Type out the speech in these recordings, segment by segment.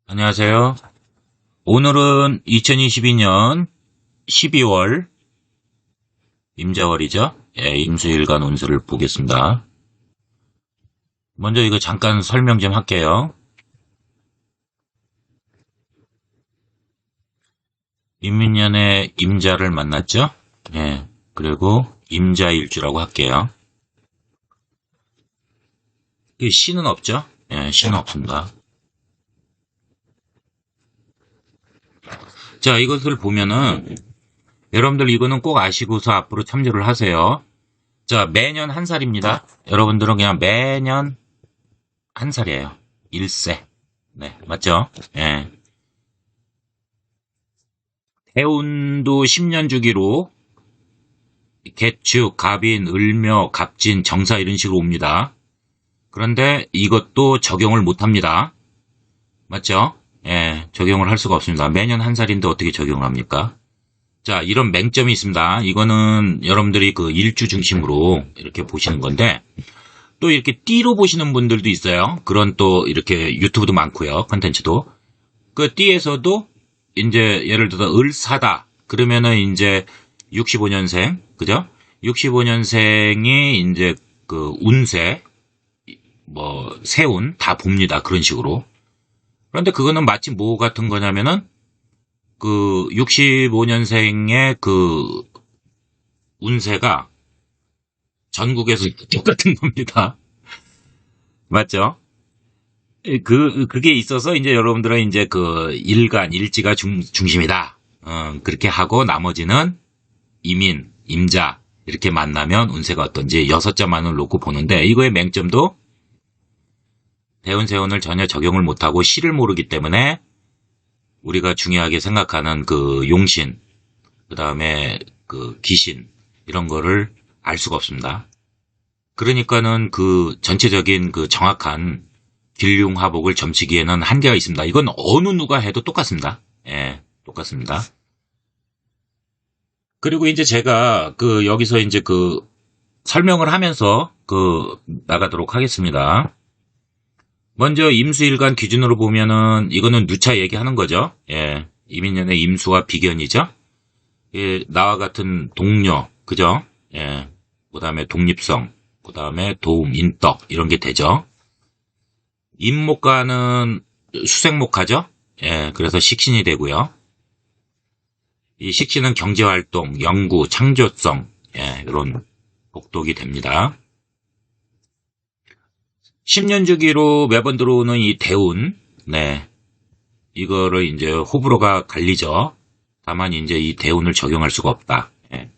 안녕하세요. 오늘은 2022년 12월 임자월이죠. 예, 임수일간 운세를 보겠습니다. 먼저 이거 잠깐 설명 좀 할게요. 임민년에 임자를 만났죠. 예, 그리고 임자일주라고 할게요. 이 시는 없죠. 예, 시는 없습니다. 자, 이것을 보면은 여러분들 이거는 꼭 아시고서 앞으로 참조를 하세요. 자, 매년 한 살입니다. 여러분들은 그냥 매년 한 살이에요. 일세. 네, 맞죠? 예. 해운도 10년 주기로 개축, 갑인, 을묘, 갑진, 정사 이런 식으로 옵니다. 그런데 이것도 적용을 못 합니다. 맞죠? 예, 적용을 할 수가 없습니다. 매년 한 살인데 어떻게 적용을 합니까? 자, 이런 맹점이 있습니다. 이거는 여러분들이 그 일주 중심으로 이렇게 보시는 건데, 또 이렇게 띠로 보시는 분들도 있어요. 그런 또 이렇게 유튜브도 많고요. 컨텐츠도. 그 띠에서도 이제 예를 들어 을사다. 그러면은 이제 65년생, 그죠? 65년생이 이제 그 운세, 뭐 세운 다 봅니다. 그런 식으로. 그런데 그거는 마치 뭐 같은 거냐면은 그 65년생의 그 운세가 전국에서 똑같은 겁니다. 맞죠? 그게 있어서 이제 여러분들은 이제 그 일간, 일지가 중심이다. 그렇게 하고 나머지는 임인, 임자 이렇게 만나면 운세가 어떤지 6자만을 놓고 보는데 이거의 맹점도 대운세운을 전혀 적용을 못하고 시를 모르기 때문에 우리가 중요하게 생각하는 그 용신, 그 다음에 그 귀신 이런 거를 알 수가 없습니다. 그러니까는 그 전체적인 그 정확한 길흉화복을 점치기에는 한계가 있습니다. 이건 어느 누가 해도 똑같습니다. 예, 똑같습니다. 그리고 이제 제가 그 여기서 이제 그 설명을 하면서 그 나가도록 하겠습니다. 먼저 임수일간 기준으로 보면은 이거는 누차 얘기하는 거죠. 예, 이민년의 임수와 비견이죠. 예, 나와 같은 동료, 그죠? 예, 그 다음에 독립성, 그 다음에 도움, 인덕 이런 게 되죠. 임목가는 수생목가죠. 예, 그래서 식신이 되고요. 이 식신은 경제활동, 연구, 창조성, 예, 이런 복독이 됩니다. 10년 주기로 매번 들어오는 이 대운, 네, 이거를 이제 호불호가 갈리죠. 다만 이제 이 대운을 적용할 수가 없다. 예.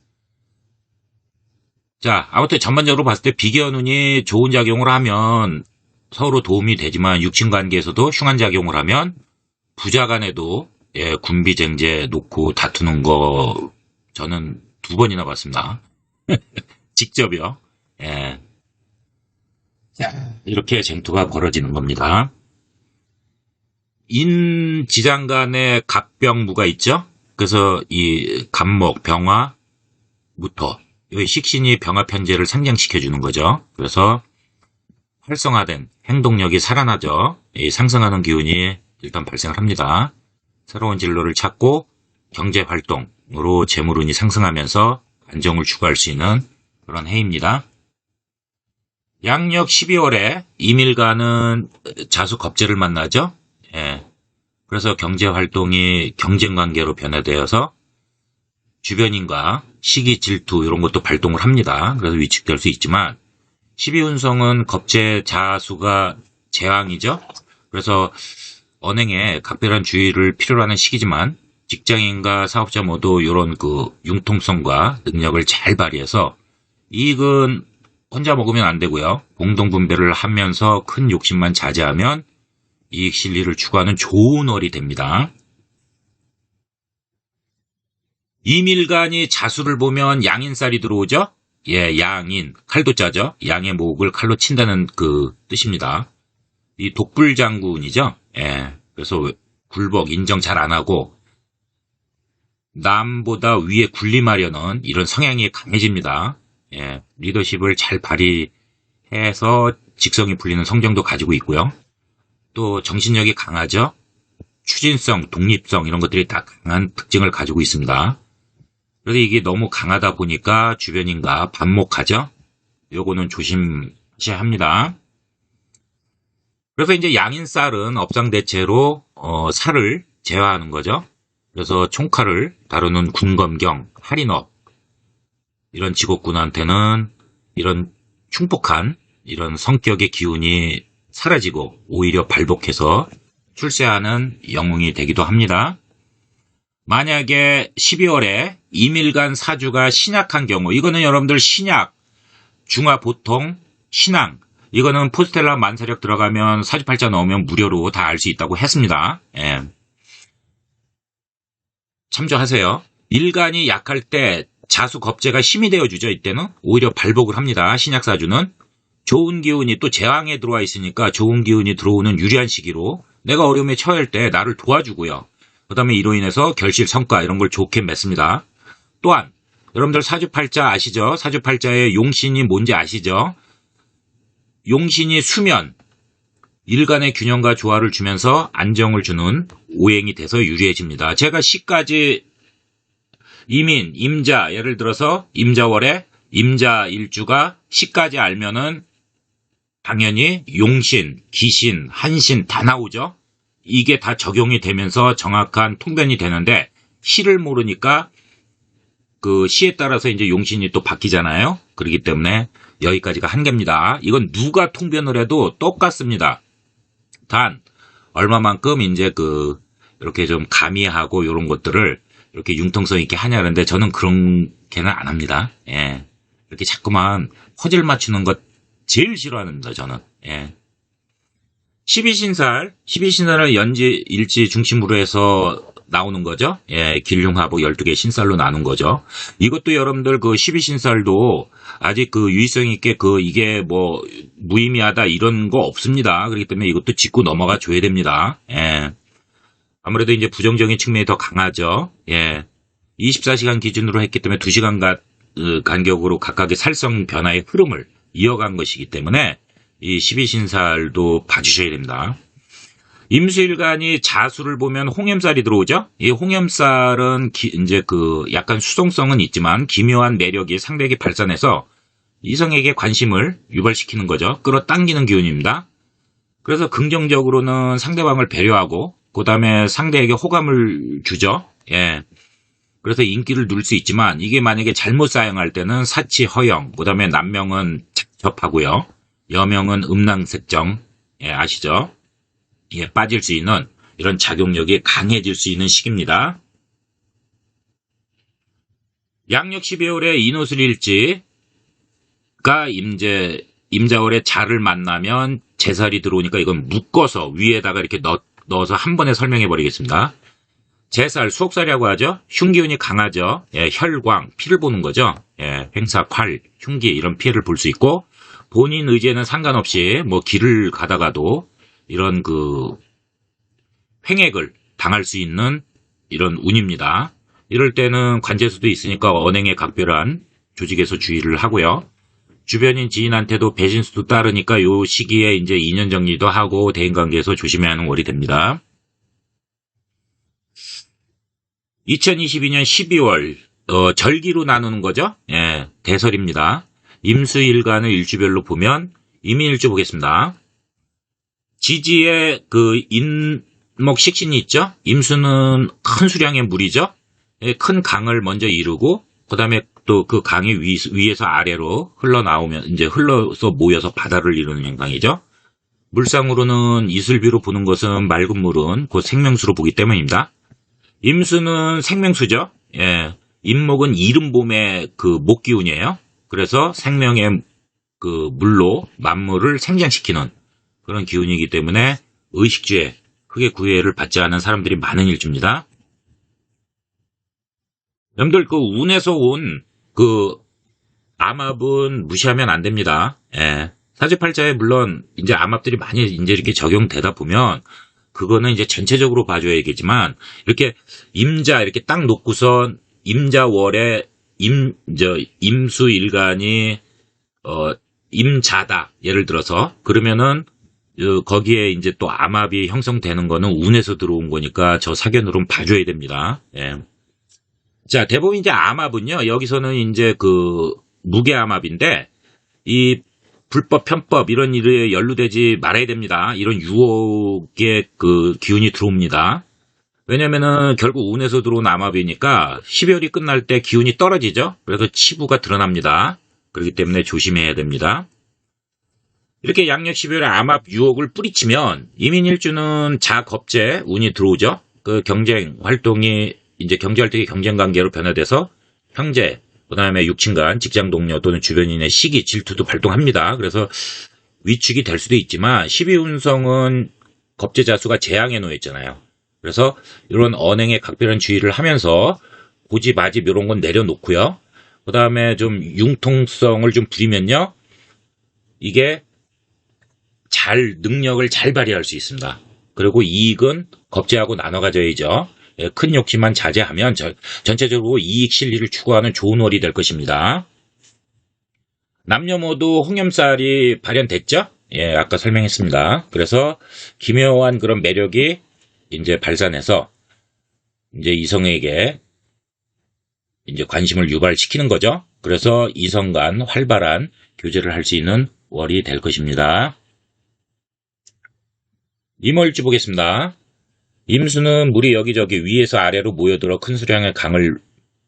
자, 아무튼 전반적으로 봤을 때 비견운이 좋은 작용을 하면 서로 도움이 되지만 육친관계에서도 흉한 작용을 하면 부자간에도 예, 군비쟁제 놓고 다투는 거 저는 2번이나 봤습니다. 직접이요. 예. 자, 이렇게 쟁투가 벌어지는 겁니다. 인지장간에 갑병무가 있죠. 그래서 이 갑목, 병화, 무토, 이 식신이 병화 편제를 상장시켜 주는 거죠. 그래서 활성화된 행동력이 살아나죠. 이 상승하는 기운이 일단 발생을 합니다. 새로운 진로를 찾고 경제 활동으로 재물운이 상승하면서 안정을 추구할 수 있는 그런 해입니다. 양력 12월에 이밀간은 자수 겁재를 만나죠. 예. 그래서 경제 활동이 경쟁 관계로 변화되어서 주변인과 시기 질투 이런 것도 발동을 합니다. 그래서 위축될 수 있지만 12운성은 겁재 자수가 제왕이죠. 그래서 언행에 각별한 주의를 필요로 하는 시기지만 직장인과 사업자 모두 이런 그 융통성과 능력을 잘 발휘해서 이익은 혼자 먹으면 안 되고요. 공동분배를 하면서 큰 욕심만 자제하면 이익 실리를 추구하는 좋은 월이 됩니다. 이밀간이 자수를 보면 양인살이 들어오죠? 예, 양인, 칼도자죠? 양의 목을 칼로 친다는 그 뜻입니다. 이 독불장군이죠? 예, 그래서 굴복, 인정 잘 안 하고 남보다 위에 군림하려는 이런 성향이 강해집니다. 예, 리더십을 잘 발휘해서 직성이 풀리는 성정도 가지고 있고요. 또 정신력이 강하죠. 추진성, 독립성 이런 것들이 다 강한 특징을 가지고 있습니다. 그래서 이게 너무 강하다 보니까 주변인과 반목하죠. 요거는 조심하셔야 합니다. 그래서 이제 양인살은 업상대체로 살을 제어하는 거죠. 그래서 총칼을 다루는 군검경, 할인업 이런 직업군한테는 이런 충폭한 이런 성격의 기운이 사라지고 오히려 발복해서 출세하는 영웅이 되기도 합니다. 만약에 12월에 임일간 사주가 신약한 경우, 이거는 여러분들 신약, 중화 보통, 신앙, 이거는 포스텔라 만사력 들어가면 사주팔자 넣으면 무료로 다 알 수 있다고 했습니다. 예. 참조하세요. 일간이 약할 때 자수겁재가 힘이 되어주죠. 이때는 오히려 발복을 합니다. 신약사주는 좋은 기운이 또 제왕에 들어와 있으니까 좋은 기운이 들어오는 유리한 시기로 내가 어려움에 처할 때 나를 도와주고요. 그 다음에 이로 인해서 결실 성과 이런 걸 좋게 맺습니다. 또한 여러분들 사주팔자 아시죠? 사주팔자의 용신이 뭔지 아시죠? 용신이 수면, 일간의 균형과 조화를 주면서 안정을 주는 오행이 돼서 유리해집니다. 제가 시까지 이민, 임자, 예를 들어서 임자월에 임자 일주가 시까지 알면은 당연히 용신, 기신, 한신 다 나오죠. 이게 다 적용이 되면서 정확한 통변이 되는데 시를 모르니까 그 시에 따라서 이제 용신이 또 바뀌잖아요. 그렇기 때문에 여기까지가 한계입니다. 이건 누가 통변을 해도 똑같습니다. 단 얼마만큼 이제 이렇게 좀 가미하고 이런 것들을 이렇게 융통성 있게 하냐는데 저는 그렇게는 안 합니다. 예. 이렇게 자꾸만 퍼즐 맞추는 것 제일 싫어합니다. 저는. 예. 12신살을 연지, 일지 중심으로 해서 나오는 거죠. 예, 길흉하고 12개 신살로 나눈 거죠. 이것도 여러분들 12신살도 아직 유의성 있게 이게 뭐 무의미하다 이런 거 없습니다. 그렇기 때문에 이것도 짚고 넘어가 줘야 됩니다. 예. 아무래도 이제 부정적인 측면이 더 강하죠. 예. 24시간 기준으로 했기 때문에 2시간 간격으로 각각의 살성 변화의 흐름을 이어간 것이기 때문에 이 12신살도 봐주셔야 됩니다. 임수일간이 자수를 보면 홍염살이 들어오죠? 이 홍염살은 이제 약간 수동성은 있지만 기묘한 매력이 상대에게 발산해서 이성에게 관심을 유발시키는 거죠. 끌어당기는 기운입니다. 그래서 긍정적으로는 상대방을 배려하고 그 다음에 상대에게 호감을 주죠. 예. 그래서 인기를 누릴 수 있지만 이게 만약에 잘못 사용할 때는 사치 허영, 그 다음에 남명은 접하고요. 여명은 음낭색정, 예, 아시죠? 예, 빠질 수 있는 이런 작용력이 강해질 수 있는 시기입니다. 양력 12월에 인호술일지가 임자월에 자를 만나면 제살이 들어오니까 이건 묶어서 위에다가 이렇게 넣어서 한 번에 설명해 버리겠습니다. 제살, 수옥살이라고 하죠. 흉기운이 강하죠. 예, 혈광, 피를 보는 거죠. 예, 횡사, 활, 흉기 이런 피해를 볼 수 있고 본인 의지에는 상관없이 뭐 길을 가다가도 이런 횡액을 당할 수 있는 이런 운입니다. 이럴 때는 관제수도 있으니까 언행에 각별한 조직에서 주의를 하고요. 주변인 지인한테도 배신수도 따르니까 요 시기에 이제 인연 정리도 하고 대인관계에서 조심해야 하는 월이 됩니다. 2022년 12월 절기로 나누는 거죠. 예, 대설입니다. 임수일간을 일주별로 보면 임인일주 보겠습니다. 지지에 인목식신이 있죠. 임수는 큰 수량의 물이죠. 예, 큰 강을 먼저 이루고 그 다음에 또 그 강이 위에서 아래로 흘러나오면 이제 흘러서 모여서 바다를 이루는 현상이죠. 물상으로는 이슬비로 보는 것은 맑은 물은 곧 생명수로 보기 때문입니다. 임수는 생명수죠. 예. 임목은 이른봄의 목기운이에요. 그래서 생명의 물로 만물을 생장시키는 그런 기운이기 때문에 의식주에 크게 구애를 받지 않은 사람들이 많은 일주입니다. 여러분들 운에서 온 암합은 무시하면 안 됩니다. 예. 사주팔자에 물론 이제 암합들이 많이 이제 이렇게 적용되다 보면 그거는 이제 전체적으로 봐줘야겠지만 이렇게 임자 이렇게 딱 놓고선 임자월에 임수일간이 임자다 예를 들어서 그러면은 거기에 이제 또 암압이 형성되는 거는 운에서 들어온 거니까 저 사견으로는 봐줘야 됩니다. 예. 자, 대부분 이제 암압은요, 여기서는 이제 그 무게암압인데, 이 불법, 편법, 이런 일에 연루되지 말아야 됩니다. 이런 유혹의 그 기운이 들어옵니다. 왜냐면은 결국 운에서 들어온 암압이니까 12월이 끝날 때 기운이 떨어지죠. 그래서 치부가 드러납니다. 그렇기 때문에 조심해야 됩니다. 이렇게 양력 12월에 암압 유혹을 뿌리치면 이민일주는 자겁제 운이 들어오죠. 그 경쟁 활동이 이제 경제 활동이 경쟁 관계로 변화돼서 형제, 그다음에 육친 간, 직장 동료 또는 주변인의 시기, 질투도 발동합니다. 그래서 위축이 될 수도 있지만 12운성은 겁제자수가 재앙에 놓여 있잖아요. 그래서 이런 언행에 각별한 주의를 하면서 고지, 마집 이런 건 내려놓고요. 그다음에 좀 융통성을 좀 부리면요. 이게 능력을 잘 발휘할 수 있습니다. 그리고 이익은 겁제하고 나눠 가져야죠. 큰 욕심만 자제하면 전체적으로 이익 실리를 추구하는 좋은 월이 될 것입니다. 남녀 모두 홍염살이 발현됐죠? 예, 아까 설명했습니다. 그래서 기묘한 그런 매력이 이제 발산해서 이제 이성에게 이제 관심을 유발시키는 거죠. 그래서 이성 간 활발한 교제를 할 수 있는 월이 될 것입니다. 임월주 보겠습니다. 임수는 물이 여기저기 위에서 아래로 모여들어 큰 수량의 강을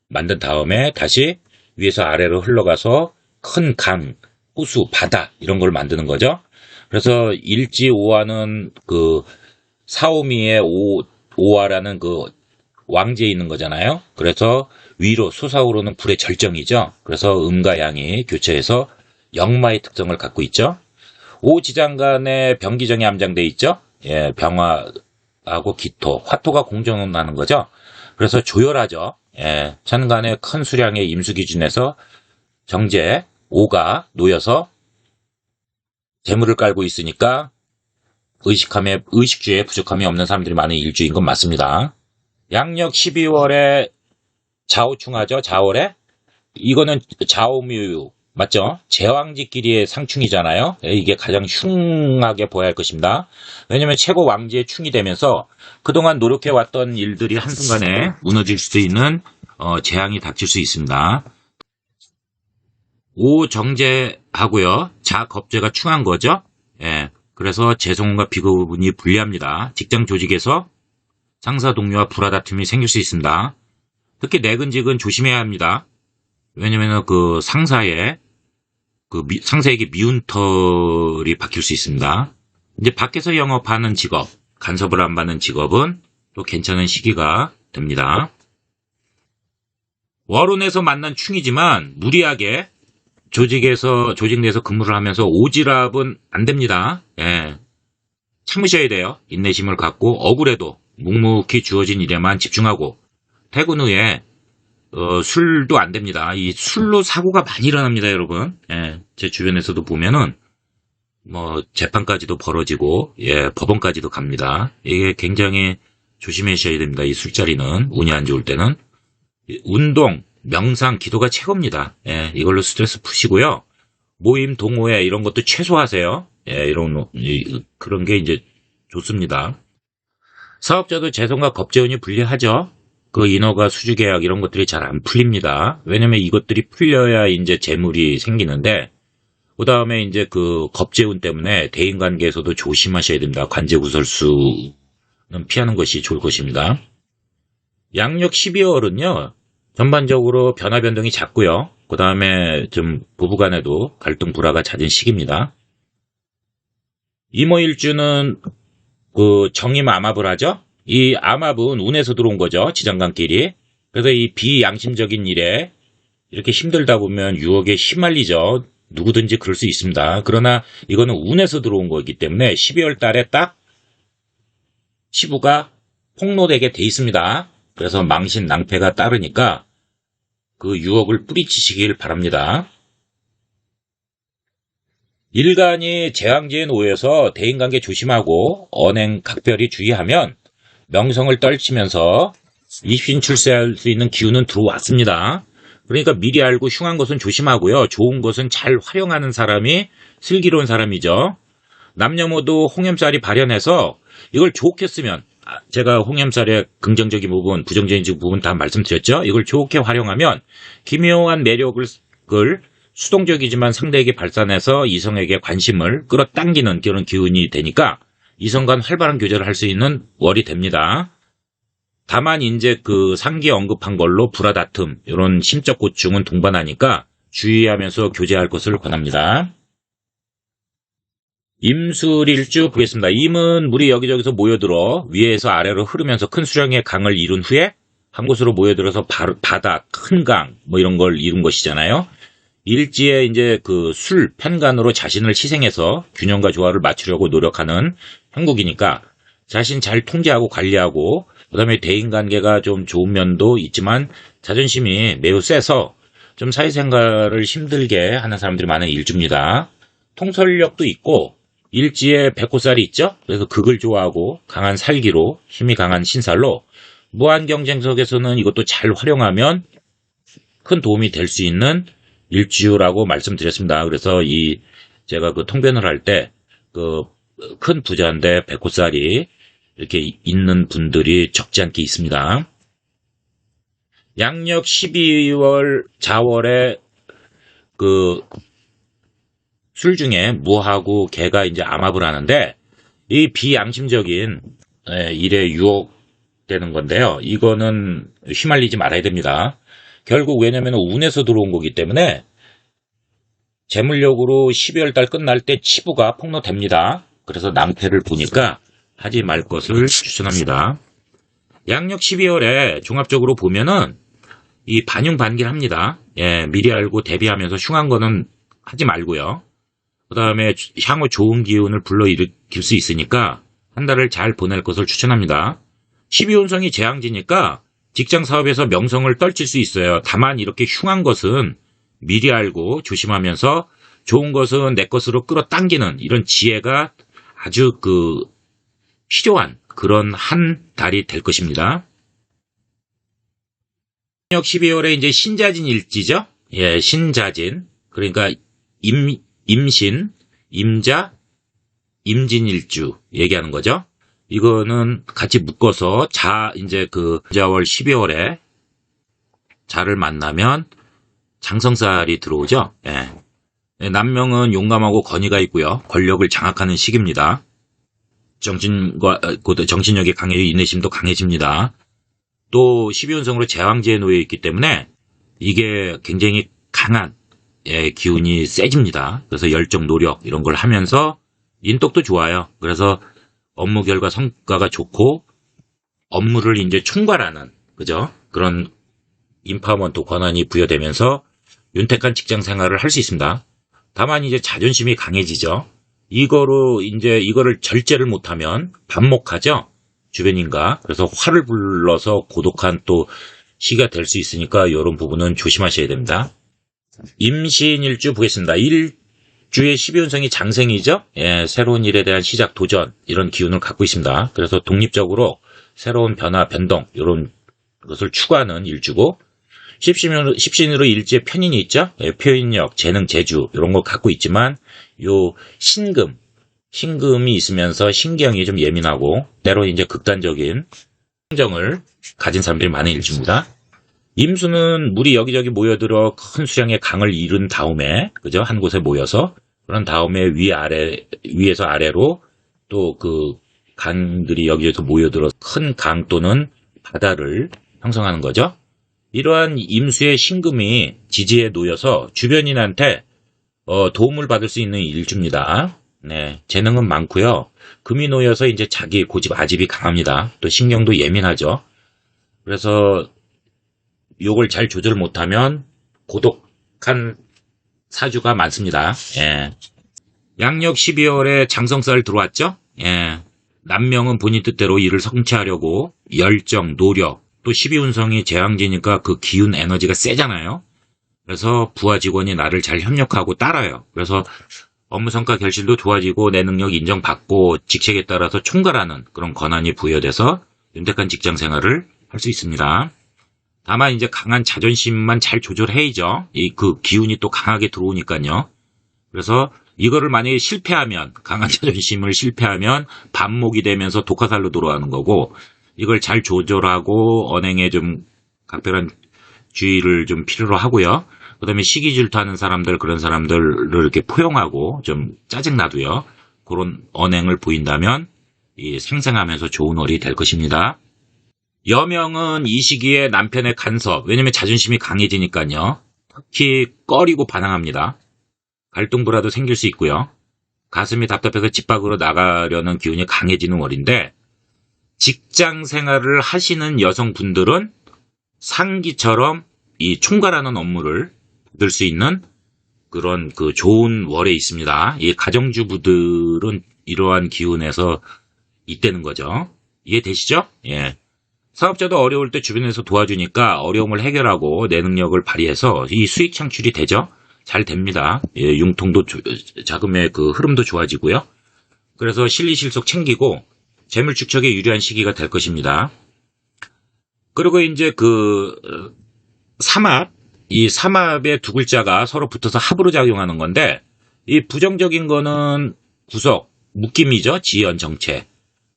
만든 다음에 다시 위에서 아래로 흘러가서 큰 강, 호수, 바다 이런 걸 만드는 거죠. 그래서 일지오화는 그 사오미의 오화라는 그 왕지에 있는 거잖아요. 그래서 위로 솟아오르는 불의 절정이죠. 그래서 음과 양이 교차해서 역마의 특성을 갖고 있죠. 오지장간에 병기정이 암장돼 있죠. 예, 병화하고 기토, 화토가 공존하는 거죠. 그래서 조열하죠. 예, 천간에 큰 수량의 임수 기준에서 정제, 오가 놓여서 재물을 깔고 있으니까 의식주에 부족함이 없는 사람들이 많은 일주인 건 맞습니다. 양력 12월에 자오충하죠. 자월에 이거는 자오묘유 맞죠? 제왕지끼리의 상충이잖아요. 이게 가장 흉하게 보여야 할 것입니다. 왜냐하면 최고 왕지의 충이 되면서 그동안 노력해왔던 일들이 한순간에 무너질 수도 있는 재앙이 닥칠 수 있습니다. 오정제하고요. 자겁제가 충한 거죠. 예, 그래서 재성운과 비급운이 불리합니다. 직장 조직에서 상사 동료와 불화다툼이 생길 수 있습니다. 특히 내근직은 조심해야 합니다. 왜냐면 그 상사에게 미운 털이 박힐 수 있습니다. 이제 밖에서 영업하는 직업, 간섭을 안 받는 직업은 또 괜찮은 시기가 됩니다. 월운에서 만난 충이지만 무리하게 조직 내에서 근무를 하면서 오지랖은 안 됩니다. 예. 참으셔야 돼요. 인내심을 갖고 억울해도 묵묵히 주어진 일에만 집중하고 퇴근 후에 술도 안 됩니다. 이 술로 사고가 많이 일어납니다, 여러분. 예, 제 주변에서도 보면은 재판까지도 벌어지고 법원까지도 갑니다. 이게 굉장히 조심하셔야 됩니다. 이 술자리는 운이 안 좋을 때는 운동, 명상, 기도가 최고입니다. 예, 이걸로 스트레스 푸시고요. 모임, 동호회 이런 것도 최소화하세요. 예, 그런 게 이제 좋습니다. 사업자도 재성과 겁재운이 불리하죠. 그 인허가 수주계약 이런 것들이 잘 안 풀립니다. 왜냐면 이것들이 풀려야 이제 재물이 생기는데, 그 다음에 이제 그 겁재운 때문에 대인관계에서도 조심하셔야 됩니다. 관제구설수는 피하는 것이 좋을 것입니다. 양력 12월은요, 전반적으로 변화 변동이 잦고요. 그 다음에 좀 부부간에도 갈등 불화가 잦은 시기입니다. 임오일주는 그 정임 암압을 하죠. 이 암압은 운에서 들어온 거죠. 지장간끼리. 그래서 이 비양심적인 일에 이렇게 힘들다 보면 유혹에 휘말리죠. 누구든지 그럴 수 있습니다. 그러나 이거는 운에서 들어온 거기 때문에 12월 달에 딱 치부가 폭로되게 돼 있습니다. 그래서 망신, 낭패가 따르니까 그 유혹을 뿌리치시길 바랍니다. 일간이 재앙지에 놓여서 대인관계 조심하고 언행 각별히 주의하면 명성을 떨치면서 입신출세할 수 있는 기운은 들어왔습니다. 그러니까 미리 알고 흉한 것은 조심하고요. 좋은 것은 잘 활용하는 사람이 슬기로운 사람이죠. 남녀 모두 홍염살이 발현해서 이걸 좋게 쓰면, 제가 홍염살의 긍정적인 부분, 부정적인 부분 다 말씀드렸죠? 이걸 좋게 활용하면 기묘한 매력을 수동적이지만 상대에게 발산해서 이성에게 관심을 끌어당기는 그런 기운이 되니까 이성 간 활발한 교제를 할 수 있는 월이 됩니다. 다만 이제 그 상기에 언급한 걸로 불화다툼, 이런 심적 고충은 동반하니까 주의하면서 교제할 것을 권합니다. 임술일주 보겠습니다. 임은 물이 여기저기서 모여들어 위에서 아래로 흐르면서 큰 수량의 강을 이룬 후에 한 곳으로 모여들어서 바다, 큰 강, 뭐 이런 걸 이룬 것이잖아요. 일지에 이제 그 술, 편간으로 자신을 희생해서 균형과 조화를 맞추려고 노력하는 형국이니까 자신 잘 통제하고 관리하고, 그 다음에 대인관계가 좀 좋은 면도 있지만 자존심이 매우 세서 좀 사회생활을 힘들게 하는 사람들이 많은 일주입니다. 통솔력도 있고 일지에 백호살이 있죠. 그래서 극을 좋아하고 강한 살기로 힘이 강한 신살로 무한 경쟁 속에서는 이것도 잘 활용하면 큰 도움이 될 수 있는 일주라고 말씀드렸습니다. 그래서 제가 그 통변을 할 때 그 큰 부자인데 백호살이 이렇게 있는 분들이 적지 않게 있습니다. 양력 12월 자월에 그 술 중에 무하고 개가 이제 암합을 하는데 이 비양심적인 일에 유혹되는 건데요. 이거는 휘말리지 말아야 됩니다. 결국 왜냐면 운에서 들어온 거기 때문에 재물력으로 12월 달 끝날 때 치부가 폭로됩니다. 그래서 낭패를 보니까 하지 말 것을 추천합니다. 양력 12월에 종합적으로 보면은 이 반윤반길합니다. 미리 알고 대비하면서 흉한 거는 하지 말고요. 그 다음에 향후 좋은 기운을 불러일으킬 수 있으니까 한 달을 잘 보낼 것을 추천합니다. 12운성이 재앙지니까 직장 사업에서 명성을 떨칠 수 있어요. 다만 이렇게 흉한 것은 미리 알고 조심하면서 좋은 것은 내 것으로 끌어당기는 이런 지혜가 아주 필요한 그런 한 달이 될 것입니다. 양력 12월에 이제 신자진 일지죠. 신자진. 그러니까 임신, 임자, 임진일주 얘기하는 거죠. 이거는 같이 묶어서 이제 자월 12월에 자를 만나면 장성살이 들어오죠. 남명은 용감하고 권위가 있고요. 권력을 장악하는 시기입니다. 정신력이 강해지고 인내심도 강해집니다. 또 12운성으로 제왕지에 놓여 있기 때문에 이게 굉장히 강한 기운이 세집니다. 그래서 열정, 노력 이런 걸 하면서 인덕도 좋아요. 그래서 업무 결과 성과가 좋고 업무를 이제 총괄하는 그죠? 그런 인파먼트 권한이 부여되면서 윤택한 직장 생활을 할 수 있습니다. 다만 이제 자존심이 강해지죠. 이거를 절제를 못하면 반목하죠. 주변인가. 그래서 화를 불러서 고독한 또 시기가 될 수 있으니까 이런 부분은 조심하셔야 됩니다. 임신일주 보겠습니다. 일주의 12운성이 장생이죠. 새로운 일에 대한 시작, 도전 이런 기운을 갖고 있습니다. 그래서 독립적으로 새로운 변화, 변동 이런 것을 추구하는 일주고 십신으로 일지에 편인이 있죠. 표현력, 재능, 재주 이런 걸 갖고 있지만 요 신금이 있으면서 신경이 좀 예민하고 때로 이제 극단적인 성정을 가진 사람들이 많은 일주입니다. 임수는 물이 여기저기 모여들어 큰 수량의 강을 이룬 다음에 그죠? 한 곳에 모여서 그런 다음에 위에서 아래로 또 강들이 여기저기서 모여들어 큰 강 또는 바다를 형성하는 거죠. 이러한 임수의 신금이 지지에 놓여서 주변인한테 도움을 받을 수 있는 일주입니다. 재능은 많고요. 금이 놓여서 이제 자기 고집, 아집이 강합니다. 또 신경도 예민하죠. 그래서 요걸 잘 조절 못하면 고독한 사주가 많습니다. 양력 12월에 장성살 들어왔죠. 남명은 본인 뜻대로 일을 성취하려고 열정, 노력, 또 12운성이 재앙지니까 그 기운 에너지가 세잖아요. 그래서 부하 직원이 나를 잘 협력하고 따라요. 그래서 업무 성과 결실도 좋아지고 내 능력 인정받고 직책에 따라서 총괄하는 그런 권한이 부여돼서 윤택한 직장 생활을 할 수 있습니다. 다만 이제 강한 자존심만 잘 조절해야죠. 그 기운이 또 강하게 들어오니까요. 그래서 이거를 만약에 실패하면, 강한 자존심을 실패하면 반목이 되면서 독화살로 돌아가는 거고, 이걸 잘 조절하고 언행에 좀 각별한 주의를 좀 필요로 하고요. 그 다음에 시기 질투하는 사람들, 그런 사람들을 이렇게 포용하고 좀 짜증나도요. 그런 언행을 보인다면 생생하면서 좋은 월이 될 것입니다. 여명은 이 시기에 남편의 간섭, 왜냐면 자존심이 강해지니까요. 특히 꺼리고 반항합니다. 갈등부라도 생길 수 있고요. 가슴이 답답해서 집 밖으로 나가려는 기운이 강해지는 월인데, 직장 생활을 하시는 여성분들은 상기처럼 이 총괄하는 업무를 받을 수 있는 그런 그 좋은 월에 있습니다. 이 가정주부들은 이러한 기운에서 있다는 거죠. 이해되시죠? 예. 사업자도 어려울 때 주변에서 도와주니까 어려움을 해결하고 내 능력을 발휘해서 이 수익 창출이 되죠. 잘 됩니다. 예, 융통도 자금의 그 흐름도 좋아지고요. 그래서 실리실속 챙기고 재물 축적에 유리한 시기가 될 것입니다. 그리고 이제 그 삼합, 이 삼합의 두 글자가 서로 붙어서 합으로 작용하는 건데, 이 부정적인 거는 구석, 묶임이죠. 지연, 정체.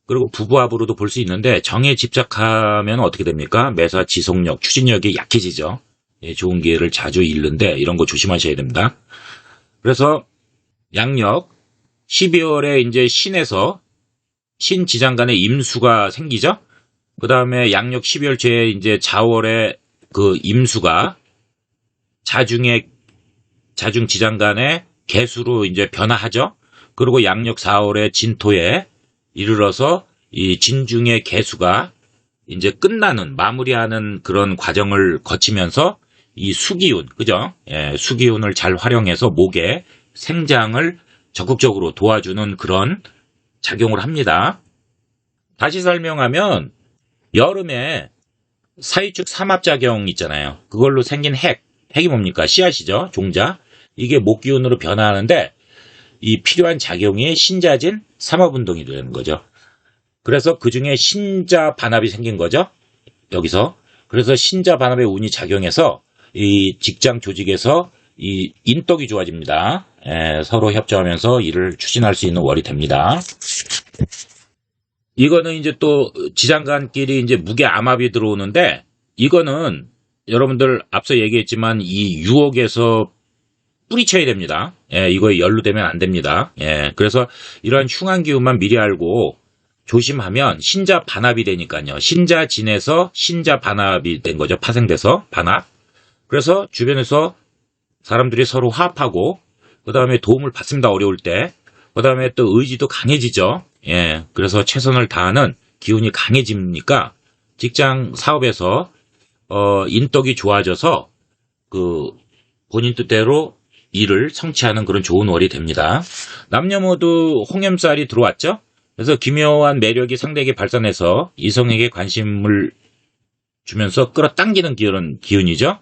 그리고 부부합으로도 볼 수 있는데, 정에 집착하면 어떻게 됩니까? 매사, 지속력, 추진력이 약해지죠. 예, 좋은 기회를 자주 잃는데 이런 거 조심하셔야 됩니다. 그래서 양력 12월에 이제 신에서 신지장간에 임수가 생기죠. 그 다음에 양력 12월 초에 이제 자월에 그 임수가 자중 지장간에 개수로 이제 변화하죠. 그리고 양력 4월에 진토에 이르러서 이 진중의 개수가 이제 끝나는, 마무리하는 그런 과정을 거치면서 이 수기운, 그죠? 예, 수기운을 잘 활용해서 목의 생장을 적극적으로 도와주는 그런 작용을 합니다. 다시 설명하면 여름에 사유축 삼합작용 있잖아요. 그걸로 생긴 핵이 뭡니까? 씨앗이죠. 종자. 이게 목기운으로 변화하는데 이 필요한 작용이 신자진 삼합운동이 되는 거죠. 그래서 그 중에 신자 반합이 생긴 거죠. 여기서. 그래서 신자 반합의 운이 작용해서 이 직장 조직에서 이 인덕이 좋아집니다. 예, 서로 협조하면서 일을 추진할 수 있는 월이 됩니다. 이거는 이제 또 지장간끼리 이제 무게 암합이 들어오는데, 이거는 여러분들 앞서 얘기했지만 이 유혹에서 뿌리쳐야 됩니다. 예, 이거에 연루되면 안 됩니다. 예, 그래서 이러한 흉한 기운만 미리 알고 조심하면 신자 반합이 되니까요. 신자진에서 신자 반합이 된 거죠. 파생돼서 반합. 그래서 주변에서 사람들이 서로 화합하고, 그 다음에 도움을 받습니다. 어려울 때. 그 다음에 또 의지도 강해지죠. 예. 그래서 최선을 다하는 기운이 강해집니까? 직장 사업에서, 인덕이 좋아져서, 본인 뜻대로 일을 성취하는 그런 좋은 월이 됩니다. 남녀 모두 홍염살이 들어왔죠? 그래서 기묘한 매력이 상대에게 발산해서 이성에게 관심을 주면서 끌어당기는 기운이죠.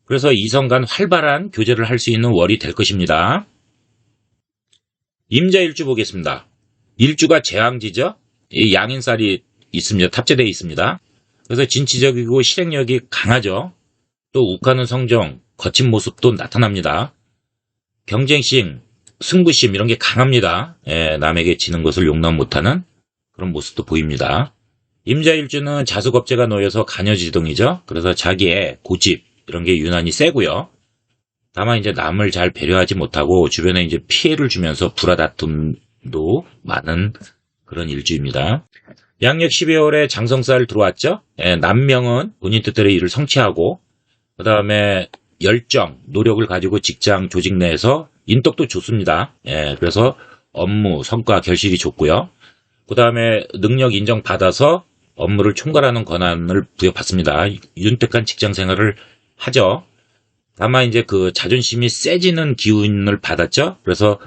그래서 이성 간 활발한 교제를 할 수 있는 월이 될 것입니다. 임자일주 보겠습니다. 일주가 제왕지죠. 이 양인살이 있습니다. 탑재되어 있습니다. 그래서 진취적이고 실행력이 강하죠. 또 욱하는 성정, 거친 모습도 나타납니다. 경쟁심, 승부심 이런 게 강합니다. 예, 남에게 지는 것을 용납 못하는 그런 모습도 보입니다. 임자일주는 자수겁제가 놓여서 간여지동이죠. 그래서 자기의 고집 이런 게 유난히 세고요. 다만 이제 남을 잘 배려하지 못하고 주변에 이제 피해를 주면서 불화다툼도 많은 그런 일주입니다. 양력 12월에 장성살 들어왔죠. 예, 남명은 본인 뜻대로 일을 성취하고, 그 다음에 열정, 노력을 가지고 직장 조직 내에서 인덕도 좋습니다. 예, 그래서 업무, 성과, 결실이 좋고요. 그 다음에 능력 인정받아서 업무를 총괄하는 권한을 부여받습니다. 윤택한 직장 생활을 하죠. 다만 이제 그 자존심이 세지는 기운을 받았죠. 그래서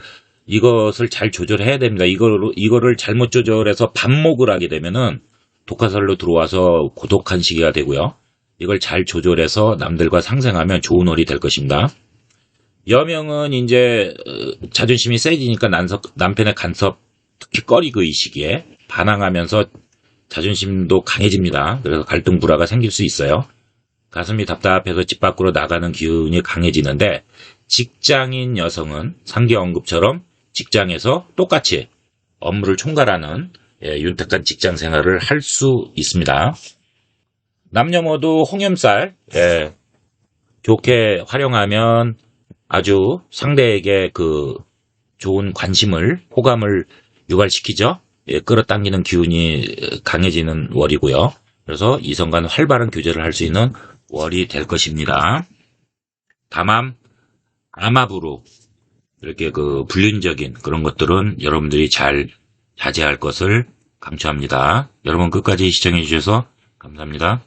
이것을 잘 조절해야 됩니다. 이거를 잘못 조절해서 반목을 하게 되면은 독화살로 들어와서 고독한 시기가 되고요. 이걸 잘 조절해서 남들과 상생하면 좋은 월이 될 것입니다. 여명은 이제 자존심이 세지니까 남편의 간섭, 특히 꺼리고 이 시기에 반항하면서 자존심도 강해집니다. 그래서 갈등 불화가 생길 수 있어요. 가슴이 답답해서 집 밖으로 나가는 기운이 강해지는데, 직장인 여성은 상기 언급처럼 직장에서 똑같이 업무를 총괄하는 윤택한 직장 생활을 할 수 있습니다. 남녀 모두 홍염살 좋게 활용하면 아주 상대에게 그 좋은 관심을, 호감을 유발시키죠. 끌어당기는 기운이 강해지는 월이고요. 그래서 이성 간 활발한 교제를 할 수 있는 월이 될 것입니다. 다만 암합으로 이렇게 그 불륜적인 그런 것들은 여러분들이 잘 자제할 것을 강추합니다. 여러분 끝까지 시청해 주셔서 감사합니다.